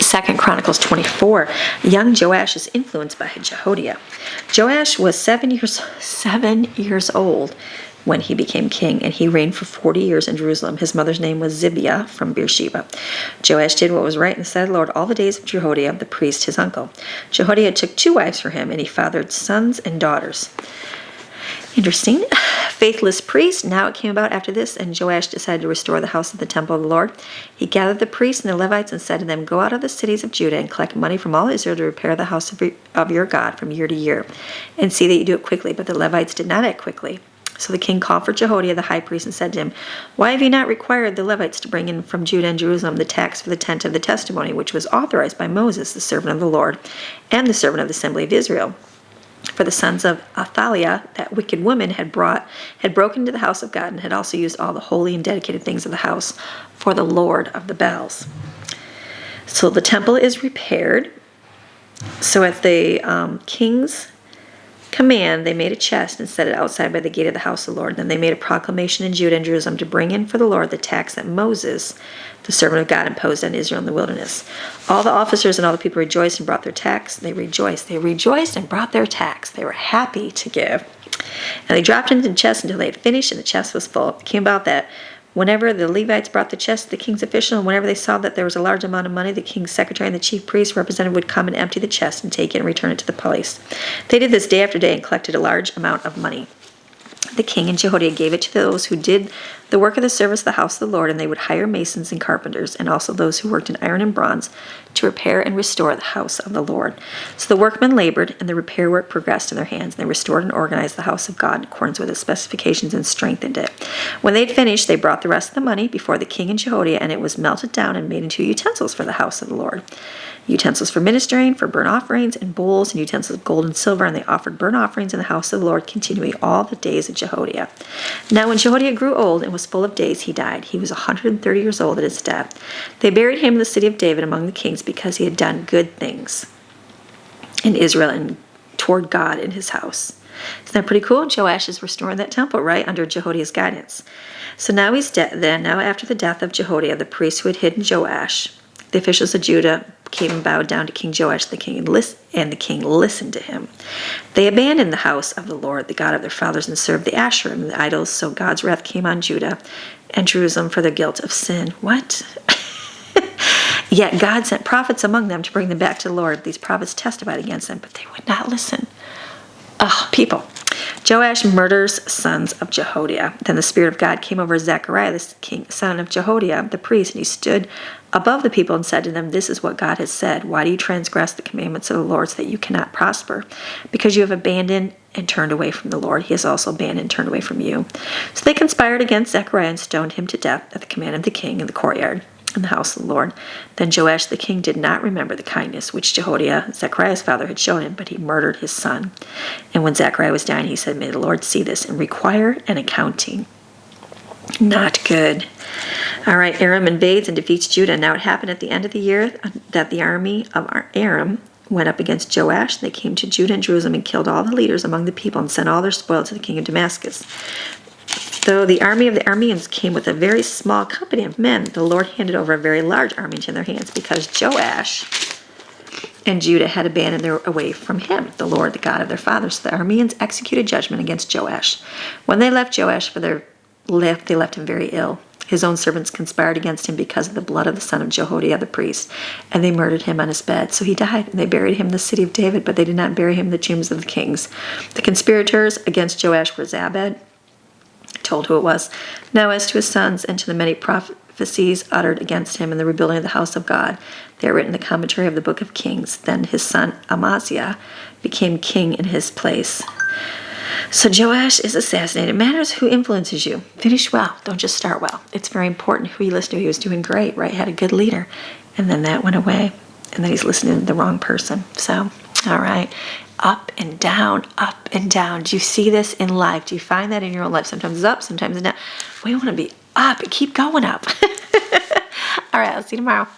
2 Chronicles 24, young Joash is influenced by Jehoiada. Joash was 7 years old when he became king, and he reigned for 40 years in Jerusalem. His mother's name was Zibiah from Beersheba. Joash did what was right in the sight of the Lord all the days of Jehoiada, the priest, his uncle. Jehoiada took 2 wives for him, and he fathered sons and daughters. Interesting. Faithless priest. Now it came about after this, and Joash decided to restore the house of the temple of the Lord. He gathered the priests and the Levites and said to them, "Go out of the cities of Judah and collect money from all Israel to repair the house of your God from year to year, and see that you do it quickly." But the Levites did not act quickly. So the king called for Jehoiada the high priest and said to him, "Why have you not required the Levites to bring in from Judah and Jerusalem the tax for the tent of the testimony, which was authorized by Moses, the servant of the Lord, and the servant of the assembly of Israel?" For the sons of Athaliah, that wicked woman, had broken into the house of God and had also used all the holy and dedicated things of the house for the Lord of the bells. So the temple is repaired. So at the king's command, they made a chest and set it outside by the gate of the house of the Lord. Then they made a proclamation in Judah and Jerusalem to bring in for the Lord the tax that Moses, the servant of God, imposed on Israel in the wilderness. All the officers and all the people rejoiced and brought their tax. They rejoiced and brought their tax. They were happy to give. And they dropped into the chest until they had finished, and the chest was full. It came about that whenever the Levites brought the chest to the king's official, and whenever they saw that there was a large amount of money, the king's secretary and the chief priest representative would come and empty the chest and take it and return it to the place. They did this day after day and collected a large amount of money. The king and Jehoiada gave it to those who did the work of the service of the house of the Lord, and they would hire masons and carpenters, and also those who worked in iron and bronze, to repair and restore the house of the Lord. So the workmen labored, and the repair work progressed in their hands, and they restored and organized the house of God in accordance with its specifications and strengthened it. When they had finished, they brought the rest of the money before the king and Jehoiada, and it was melted down and made into utensils for the house of the Lord. Utensils for ministering, for burnt offerings, and bowls, and utensils of gold and silver, and they offered burnt offerings in the house of the Lord continually all the days of Jehoiada. Now when Jehoiada grew old and was full of days, he died. He was 130 years old at his death. They buried him in the city of David among the kings because he had done good things in Israel and toward God in his house. Isn't that pretty cool? Joash is restoring that temple, right, under Jehoiada's guidance. So now he's dead. Then, now after the death of Jehoiada, the priest who had hidden Joash, the officials of Judah came and bowed down to King Joash, and the king listened to him. They abandoned the house of the Lord, the God of their fathers, and served the Asherah and the idols, so God's wrath came on Judah and Jerusalem for their guilt of sin. What? Yet God sent prophets among them to bring them back to the Lord. These prophets testified against them, but they would not listen. People. Joash murders sons of Jehoiada. Then the Spirit of God came over Zechariah, the son of Jehoiada, the priest, and he stood above the people and said to them, "This is what God has said. Why do you transgress the commandments of the Lord so that you cannot prosper? Because you have abandoned and turned away from the Lord. He has also abandoned and turned away from you." So they conspired against Zechariah and stoned him to death at the command of the king in the courtyard in the house of the Lord. Then Joash the king did not remember the kindness which Jehoiada, Zechariah's father, had shown him, but he murdered his son. And when Zechariah was dying, he said, "May the Lord see this and require an accounting." Not good. All right, Aram invades and defeats Judah. Now it happened at the end of the year that the army of Aram went up against Joash. They came to Judah and Jerusalem and killed all the leaders among the people and sent all their spoil to the king of Damascus. Though the army of the Arameans came with a very small company of men, the Lord handed over a very large army into their hands, because Joash and Judah had abandoned their way from him, the Lord, the God of their fathers. So the Arameans executed judgment against Joash. When they left Joash they left him very ill. His own servants conspired against him because of the blood of the son of Jehoiada the priest, and they murdered him on his bed. So he died, and they buried him in the city of David, but they did not bury him in the tombs of the kings. The conspirators against Joash were Zabad, told who it was. Now as to his sons and to the many prophecies uttered against him in the rebuilding of the house of God, they are written in the commentary of the book of Kings. Then his son Amaziah became king in his place. So Joash is assassinated. It matters who influences you. Finish well. Don't just start well. It's very important who you listen to. He was doing great, right? Had a good leader. And then that went away. And then he's listening to the wrong person. So, all right. Up and down, up and down. Do you see this in life? Do you find that in your own life? Sometimes it's up, sometimes it's down. We want to be up and keep going up. All right, I'll see you tomorrow.